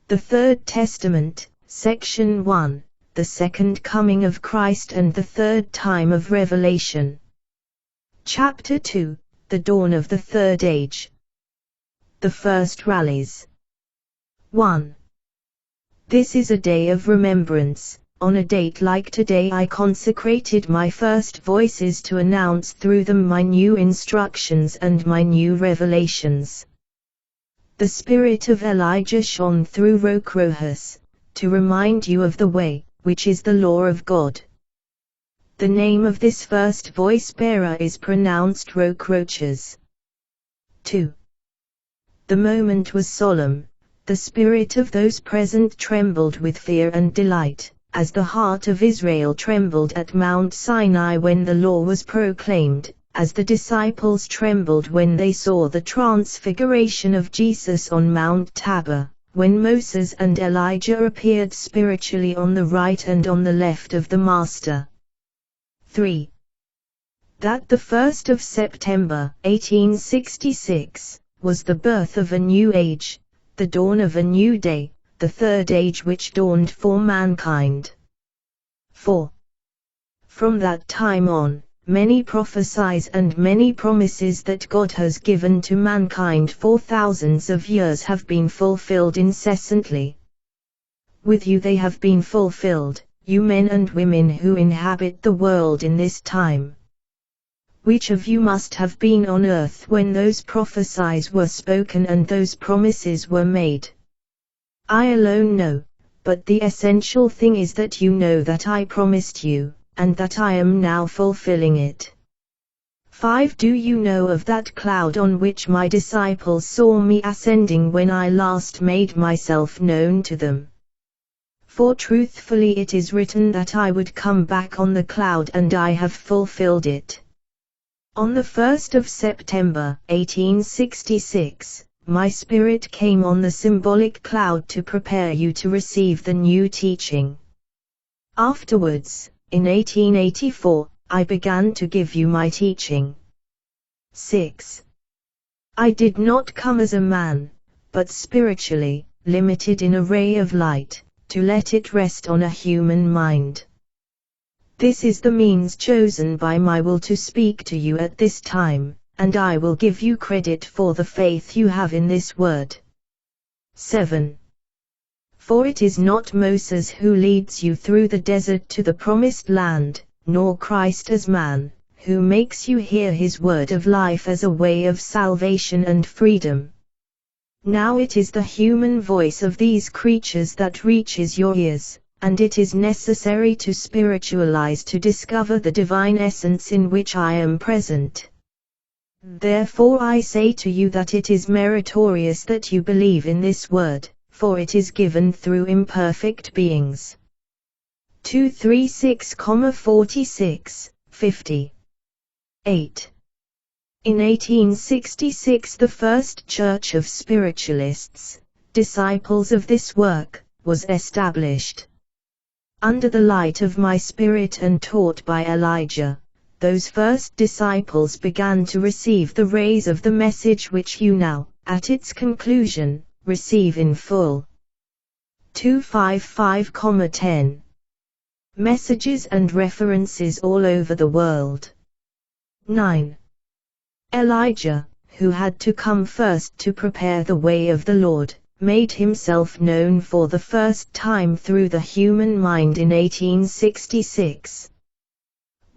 The Third Testament, Section 1, The Second Coming of Christ and the Third Time of Revelation. Chapter 2, The Dawn of the Third Age. The First Rallies. 1. This is a day of remembrance. On a date like today I consecrated my first voices to announce through them my new instructions and my new revelations. The spirit of Elijah shone through Rochrohus, to remind you of the way, which is the law of God. The name of this first voice-bearer is pronounced Rochroches. 2. The moment was solemn. The spirit of those present trembled with fear and delight, as the heart of Israel trembled at Mount Sinai when the law was proclaimed, as the disciples trembled when they saw the transfiguration of Jesus on Mount Tabor, when Moses and Elijah appeared spiritually on the right and on the left of the Master. 3. That the 1st of September, 1866, was the birth of a new age, the dawn of a new day, the third age which dawned for mankind. 4. From that time on, many prophecies and many promises that God has given to mankind for thousands of years have been fulfilled incessantly. With you they have been fulfilled, you men and women who inhabit the world in this time. Which of you must have been on earth when those prophecies were spoken and those promises were made? I alone know, but the essential thing is that you know that I promised you, and that I am now fulfilling it. 5. Do you know of that cloud on which my disciples saw me ascending when I last made myself known to them? For truthfully it is written that I would come back on the cloud, and I have fulfilled it. On the 1st of September, 1866, my spirit came on the symbolic cloud to prepare you to receive the new teaching. Afterwards, in 1884, I began to give you my teaching. 6. I did not come as a man, but spiritually, limited in a ray of light, to let it rest on a human mind. This is the means chosen by my will to speak to you at this time, and I will give you credit for the faith you have in this word. 7. For it is not Moses who leads you through the desert to the promised land, nor Christ as man, who makes you hear his word of life as a way of salvation and freedom. Now it is the human voice of these creatures that reaches your ears, and it is necessary to spiritualize to discover the divine essence in which I am present. Therefore I say to you that it is meritorious that you believe in this word, for it is given through imperfect beings. 236,46, 50. 8. In 1866 the first church of spiritualists, disciples of this work, was established. Under the light of my spirit and taught by Elijah, those first disciples began to receive the rays of the message which you now, at its conclusion, receive in full. 255,10. Messages and references all over the world. 9. Elijah, who had to come first to prepare the way of the Lord, made himself known for the first time through the human mind in 1866.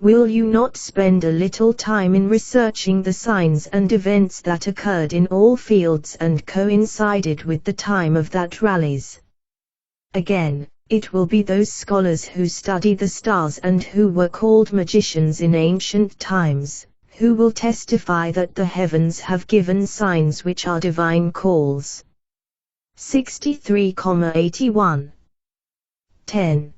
Will you not spend a little time in researching the signs and events that occurred in all fields and coincided with the time of that rallies? Again, it will be those scholars who study the stars and who were called magicians in ancient times, who will testify that the heavens have given signs which are divine calls. 63,81. 10.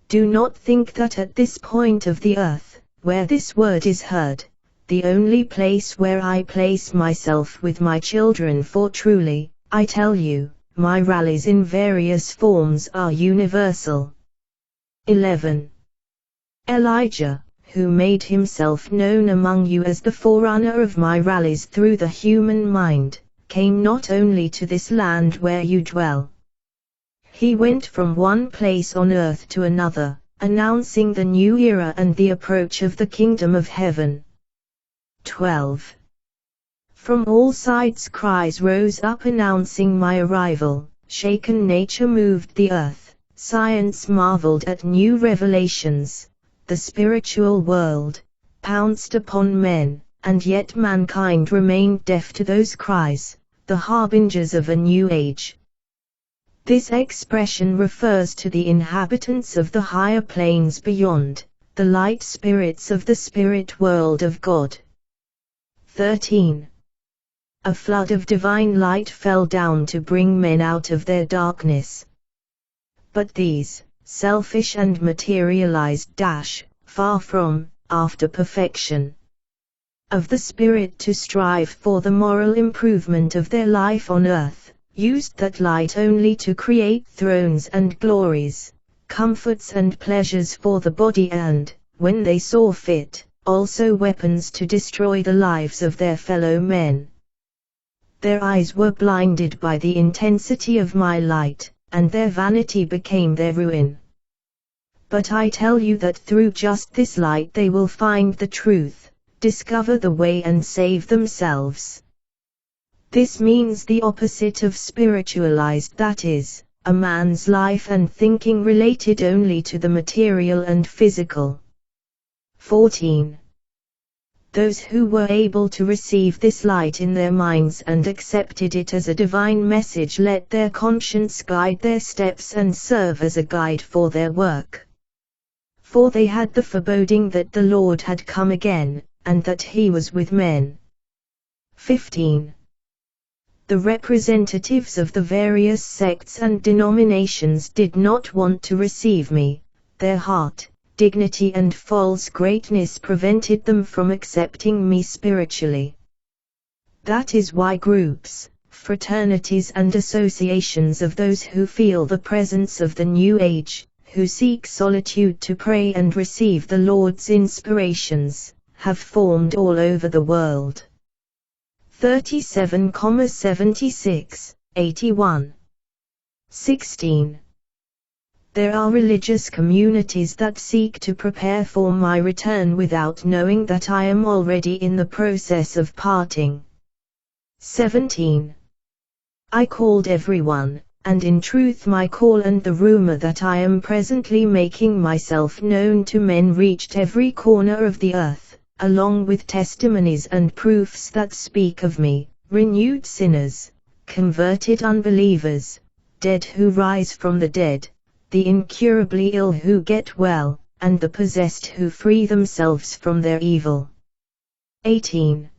Do not think that at this point of the earth, where this word is heard, the only place where I place myself with my children, for truly, I tell you, my rallies in various forms are universal. 11. Elijah, who made himself known among you as the forerunner of my rallies through the human mind, came not only to this land where you dwell, He went from one place on earth to another, announcing the new era and the approach of the kingdom of heaven. 12. From all sides cries rose up announcing my arrival, shaken nature moved the earth, science marveled at new revelations, the spiritual world pounced upon men, and yet mankind remained deaf to those cries, the harbingers of a new age. This expression refers to the inhabitants of the higher planes beyond, the light spirits of the spirit world of God. 13. A flood of divine light fell down to bring men out of their darkness. But these, selfish and materialized, far from, after perfection of the spirit to strive for the moral improvement of their life on earth, used that light only to create thrones and glories, comforts and pleasures for the body and, when they saw fit, also weapons to destroy the lives of their fellow men. Their eyes were blinded by the intensity of my light, and their vanity became their ruin. But I tell you that through just this light they will find the truth, discover the way and save themselves. This means the opposite of spiritualized, that is, a man's life and thinking related only to the material and physical. 14. Those who were able to receive this light in their minds and accepted it as a divine message let their conscience guide their steps and serve as a guide for their work. For they had the foreboding that the Lord had come again, and that he was with men. 15. The representatives of the various sects and denominations did not want to receive me. Their heart, dignity and false greatness prevented them from accepting me spiritually. That is why groups, fraternities and associations of those who feel the presence of the new age, who seek solitude to pray and receive the Lord's inspirations, have formed all over the world. 37,76, 81. 16. There are religious communities that seek to prepare for my return without knowing that I am already in the process of parting. 17. I called everyone, and in truth my call and the rumor that I am presently making myself known to men reached every corner of the earth, along with testimonies and proofs that speak of me, renewed sinners, converted unbelievers, dead who rise from the dead, the incurably ill who get well, and the possessed who free themselves from their evil. 18.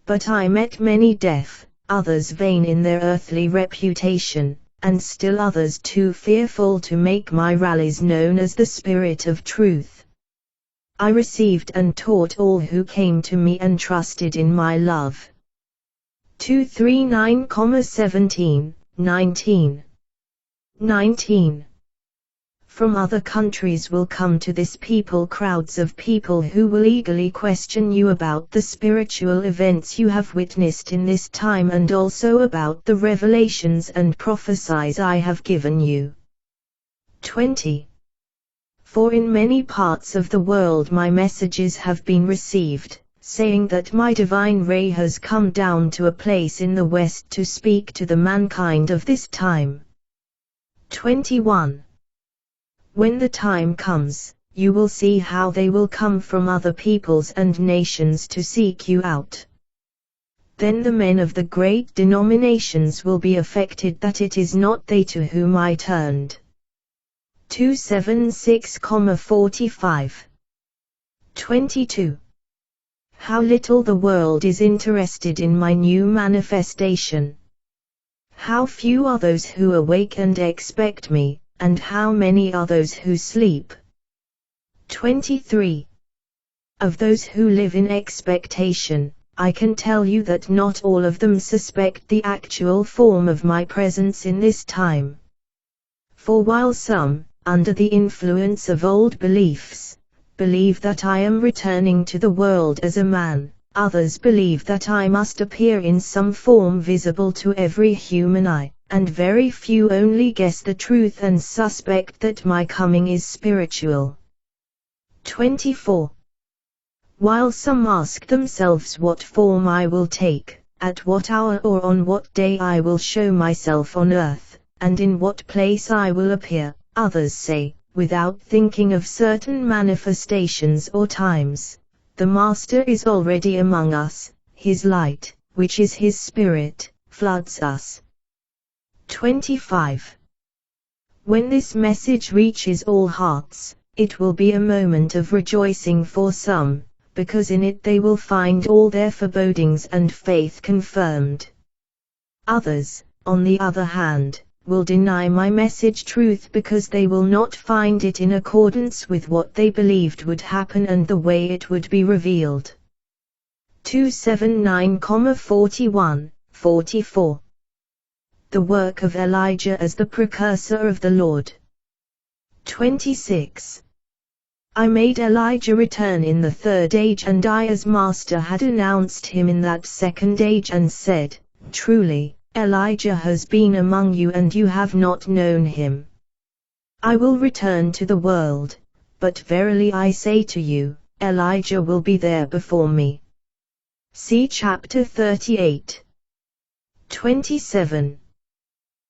But I met many deaf, others vain in their earthly reputation, and still others too fearful to make my rallies known as the Spirit of Truth. I received and taught all who came to me and trusted in my love. 239,17, 19. 19. From other countries will come to this people crowds of people who will eagerly question you about the spiritual events you have witnessed in this time and also about the revelations and prophecies I have given you. 20. For in many parts of the world my messages have been received, saying that my divine ray has come down to a place in the west to speak to the mankind of this time. 21. When the time comes, you will see how they will come from other peoples and nations to seek you out. Then the men of the great denominations will be affected that it is not they to whom I turned. 276,45. 22. How little the world is interested in my new manifestation. How few are those who awake and expect me, and how many are those who sleep. 23. Of those who live in expectation, I can tell you that not all of them suspect the actual form of my presence in this time. For while some, under the influence of old beliefs, believe that I am returning to the world as a man, others believe that I must appear in some form visible to every human eye, and very few only guess the truth and suspect that my coming is spiritual. 24. While some ask themselves what form I will take, at what hour or on what day I will show myself on earth, and in what place I will appear, others say, without thinking of certain manifestations or times, the Master is already among us, his light, which is his Spirit, floods us. 25. When this message reaches all hearts, it will be a moment of rejoicing for some, because in it they will find all their forebodings and faith confirmed. Others, on the other hand, will deny my message truth because they will not find it in accordance with what they believed would happen and the way it would be revealed. 279,41, 44. The work of Elijah as the precursor of the Lord. 26. I made Elijah return in the third age, and I as Master had announced him in that second age and said, truly, Elijah has been among you and you have not known him. I will return to the world, but verily I say to you, Elijah will be there before me. See chapter 38. 27.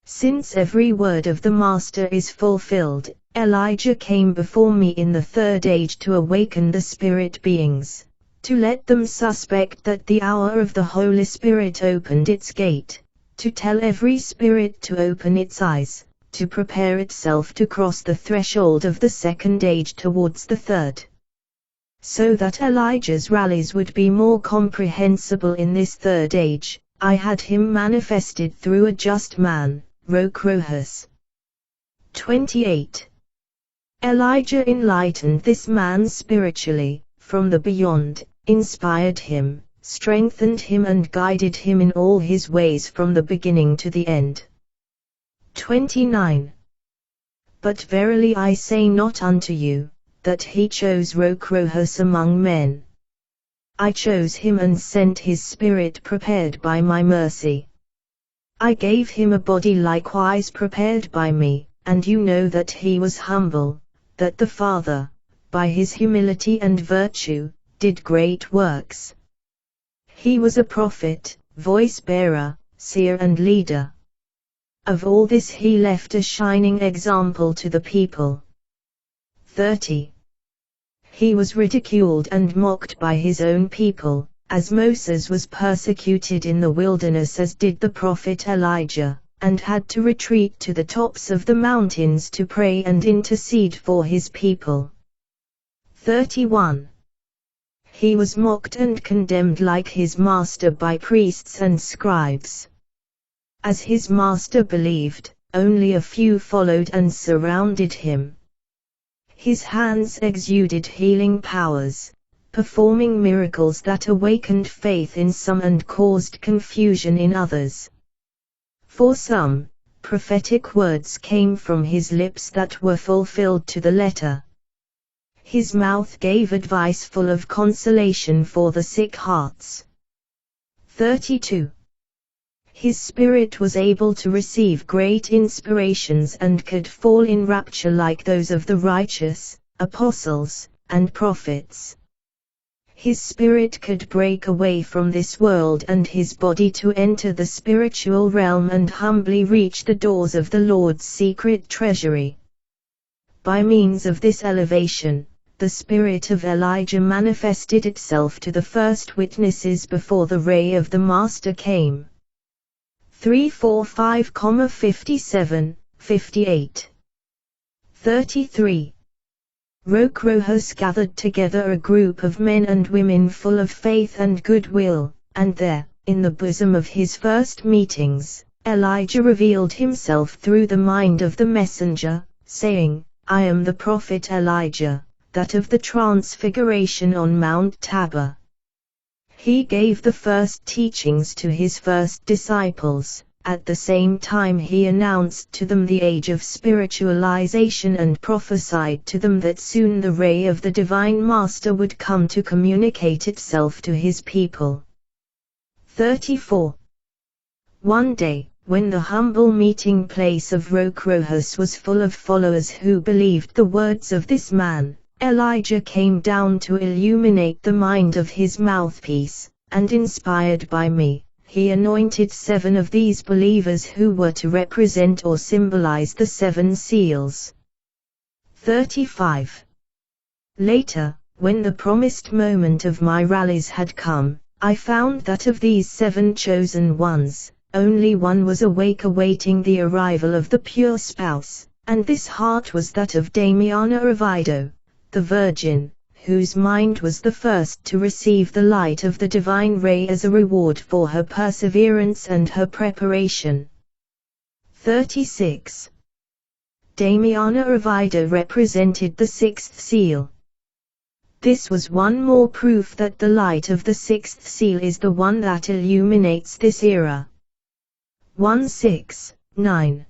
Since every word of the Master is fulfilled, Elijah came before me in the third age to awaken the spirit beings, to let them suspect that the hour of the Holy Spirit opened its gate, to tell every spirit to open its eyes, to prepare itself to cross the threshold of the second age towards the third. So that Elijah's rallies would be more comprehensible in this third age, I had him manifested through a just man, Rochrohus. 28. Elijah enlightened this man spiritually, from the beyond, inspired him, strengthened him and guided him in all his ways from the beginning to the end. 29. But verily I say not unto you, that he chose Rochrohus among men. I chose him and sent his spirit prepared by my mercy. I gave him a body likewise prepared by me, and you know that he was humble, that the Father, by his humility and virtue, did great works. He was a prophet, voice-bearer, seer and leader. Of all this he left a shining example to the people. 30. He was ridiculed and mocked by his own people, as Moses was persecuted in the wilderness as did the prophet Elijah, and had to retreat to the tops of the mountains to pray and intercede for his people. 31. He was mocked and condemned like his master by priests and scribes. As his master believed, only a few followed and surrounded him. His hands exuded healing powers, performing miracles that awakened faith in some and caused confusion in others. For some, prophetic words came from his lips that were fulfilled to the letter. His mouth gave advice full of consolation for the sick hearts. 32. His spirit was able to receive great inspirations and could fall in rapture like those of the righteous, apostles, and prophets. His spirit could break away from this world and his body to enter the spiritual realm and humbly reach the doors of the Lord's secret treasury. By means of this elevation, the spirit of Elijah manifested itself to the first witnesses before the ray of the Master came. 345,57, 58. 33. Rochrohus gathered together a group of men and women full of faith and goodwill, and there, in the bosom of his first meetings, Elijah revealed himself through the mind of the messenger, saying, I am the prophet Elijah, that of the transfiguration on Mount Tabor. He gave the first teachings to his first disciples. At the same time he announced to them the age of spiritualization and prophesied to them that soon the ray of the divine Master would come to communicate itself to his people. 34. One day, when the humble meeting place of Rochrohus was full of followers who believed the words of this man, Elijah came down to illuminate the mind of his mouthpiece, and inspired by me, he anointed 7 of these believers who were to represent or symbolize the 7 seals. 35. Later, when the promised moment of my rallies had come, I found that of these 7 chosen ones, only one was awake awaiting the arrival of the pure spouse, and this heart was that of Damiana of Ido, the virgin, whose mind was the first to receive the light of the divine ray as a reward for her perseverance and her preparation. 36. Damiana of Ido represented the 6th seal. This was one more proof that the light of the 6th seal is the one that illuminates this era. 1:6-9.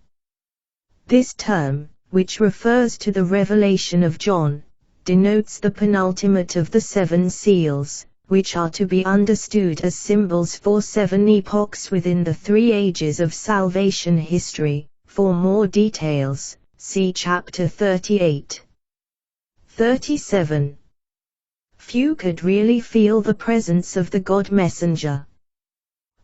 This term, which refers to the revelation of John, denotes the penultimate of the 7 seals, which are to be understood as symbols for 7 epochs within the 3 ages of salvation history. For more details, see chapter 38. 37. Few could really feel the presence of the God messenger.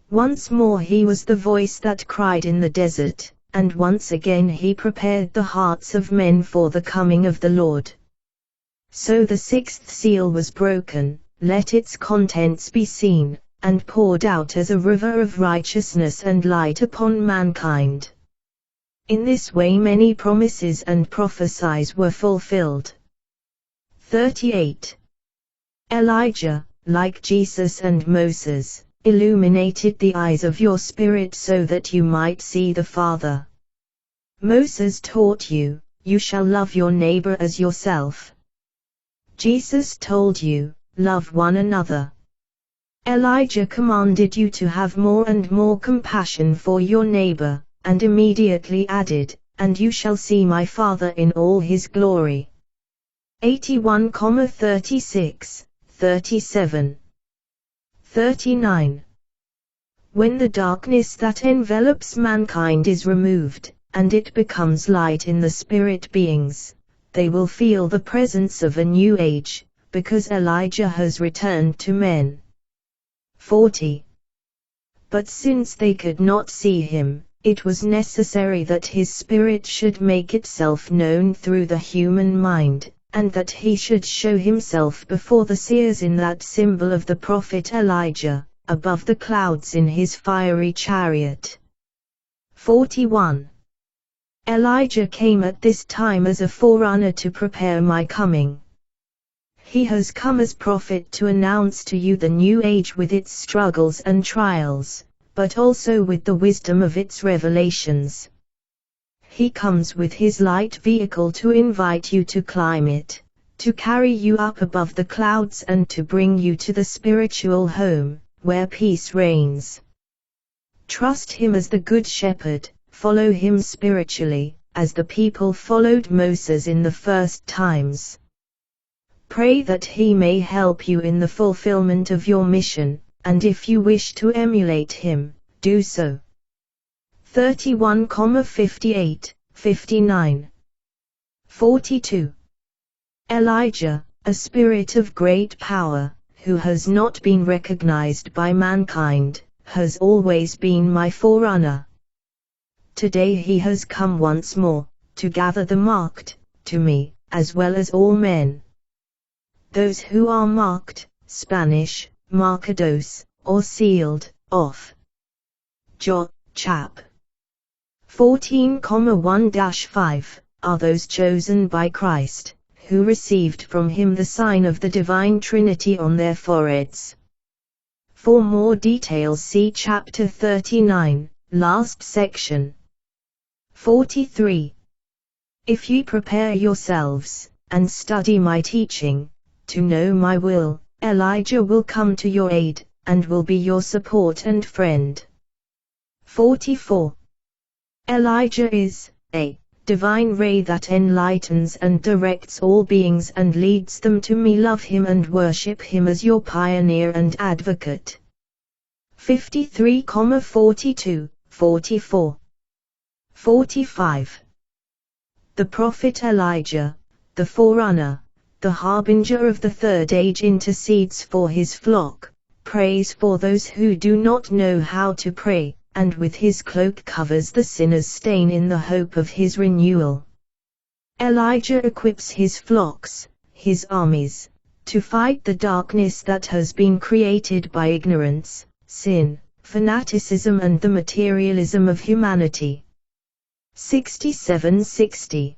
Once more he was the voice that cried in the desert, and once again he prepared the hearts of men for the coming of the Lord. So the 6th seal was broken, let its contents be seen, and poured out as a river of righteousness and light upon mankind. In this way many promises and prophecies were fulfilled. 38. Elijah, like Jesus and Moses, illuminated the eyes of your spirit so that you might see the Father. Moses taught you, you shall love your neighbor as yourself. Jesus told you, love one another. Elijah commanded you to have more and more compassion for your neighbor, and immediately added, and you shall see my Father in all his glory. 81:36, 37. 39. When the darkness that envelops mankind is removed, and it becomes light in the spirit beings, they will feel the presence of a new age, because Elijah has returned to men. 40. But since they could not see him, it was necessary that his spirit should make itself known through the human mind, and that he should show himself before the seers in that symbol of the prophet Elijah, above the clouds in his fiery chariot. 41. Elijah came at this time as a forerunner to prepare my coming. He has come as prophet to announce to you the new age with its struggles and trials, but also with the wisdom of its revelations. He comes with his light vehicle to invite you to climb it, to carry you up above the clouds and to bring you to the spiritual home, where peace reigns. Trust him as the Good Shepherd, follow him spiritually, as the people followed Moses in the first times. Pray that he may help you in the fulfillment of your mission, and if you wish to emulate him, do so. 31:58, 59. 42. Elijah, a spirit of great power, who has not been recognized by mankind, has always been my forerunner. Today he has come once more, to gather the marked, to me, as well as all men. Those who are marked, Spanish, marcados, or sealed, off. Chap. 14:1-5, are those chosen by Christ, who received from him the sign of the divine Trinity on their foreheads. For more details see chapter 39, last section. 43. If ye prepare yourselves, and study my teaching, to know my will, Elijah will come to your aid, and will be your support and friend. 44. Elijah is a divine ray that enlightens and directs all beings and leads them to me. Love him and worship him as your pioneer and advocate. 53:42, 44. 45. The prophet Elijah, the forerunner, the harbinger of the third age, intercedes for his flock, prays for those who do not know how to pray, and with his cloak covers the sinner's stain in the hope of his renewal. Elijah equips his flocks, his armies, to fight the darkness that has been created by ignorance, sin, fanaticism and the materialism of humanity. 67-60.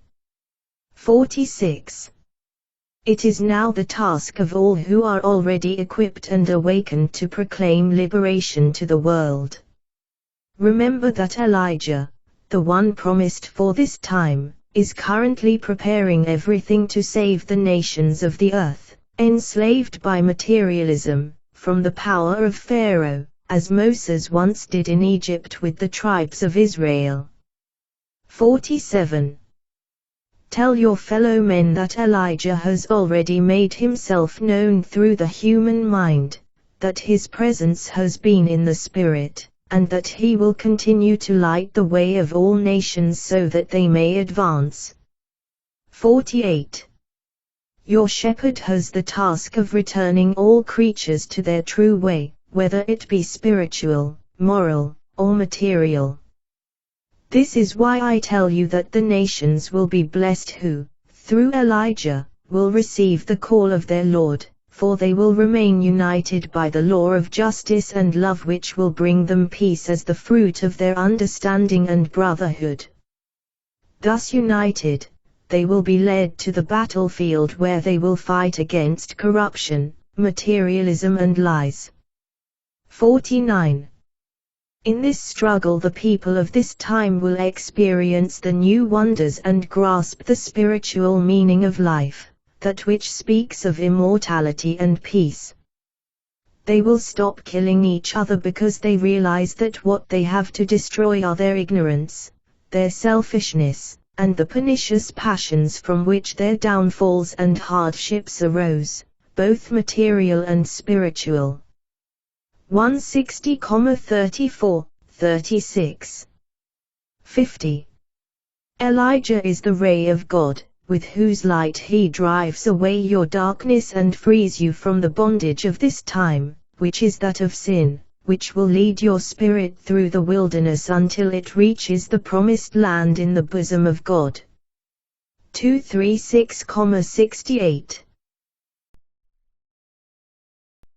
46. It is now the task of all who are already equipped and awakened to proclaim liberation to the world. Remember that Elijah, the one promised for this time, is currently preparing everything to save the nations of the earth, enslaved by materialism, from the power of Pharaoh, as Moses once did in Egypt with the tribes of Israel. 47. Tell your fellow men that Elijah has already made himself known through the human mind, that his presence has been in the spirit, and that he will continue to light the way of all nations so that they may advance. 48. Your shepherd has the task of returning all creatures to their true way, whether it be spiritual, moral, or material. This is why I tell you that the nations will be blessed who, through Elijah, will receive the call of their Lord, for they will remain united by the law of justice and love, which will bring them peace as the fruit of their understanding and brotherhood. Thus united, they will be led to the battlefield where they will fight against corruption, materialism and lies. 49. In this struggle the people of this time will experience the new wonders and grasp the spiritual meaning of life, that which speaks of immortality and peace. They will stop killing each other because they realize that what they have to destroy are their ignorance, their selfishness, and the pernicious passions from which their downfalls and hardships arose, both material and spiritual. 160,34, 36. 50. Elijah is the ray of God, with whose light he drives away your darkness and frees you from the bondage of this time, which is that of sin, which will lead your spirit through the wilderness until it reaches the promised land in the bosom of God. 236,68.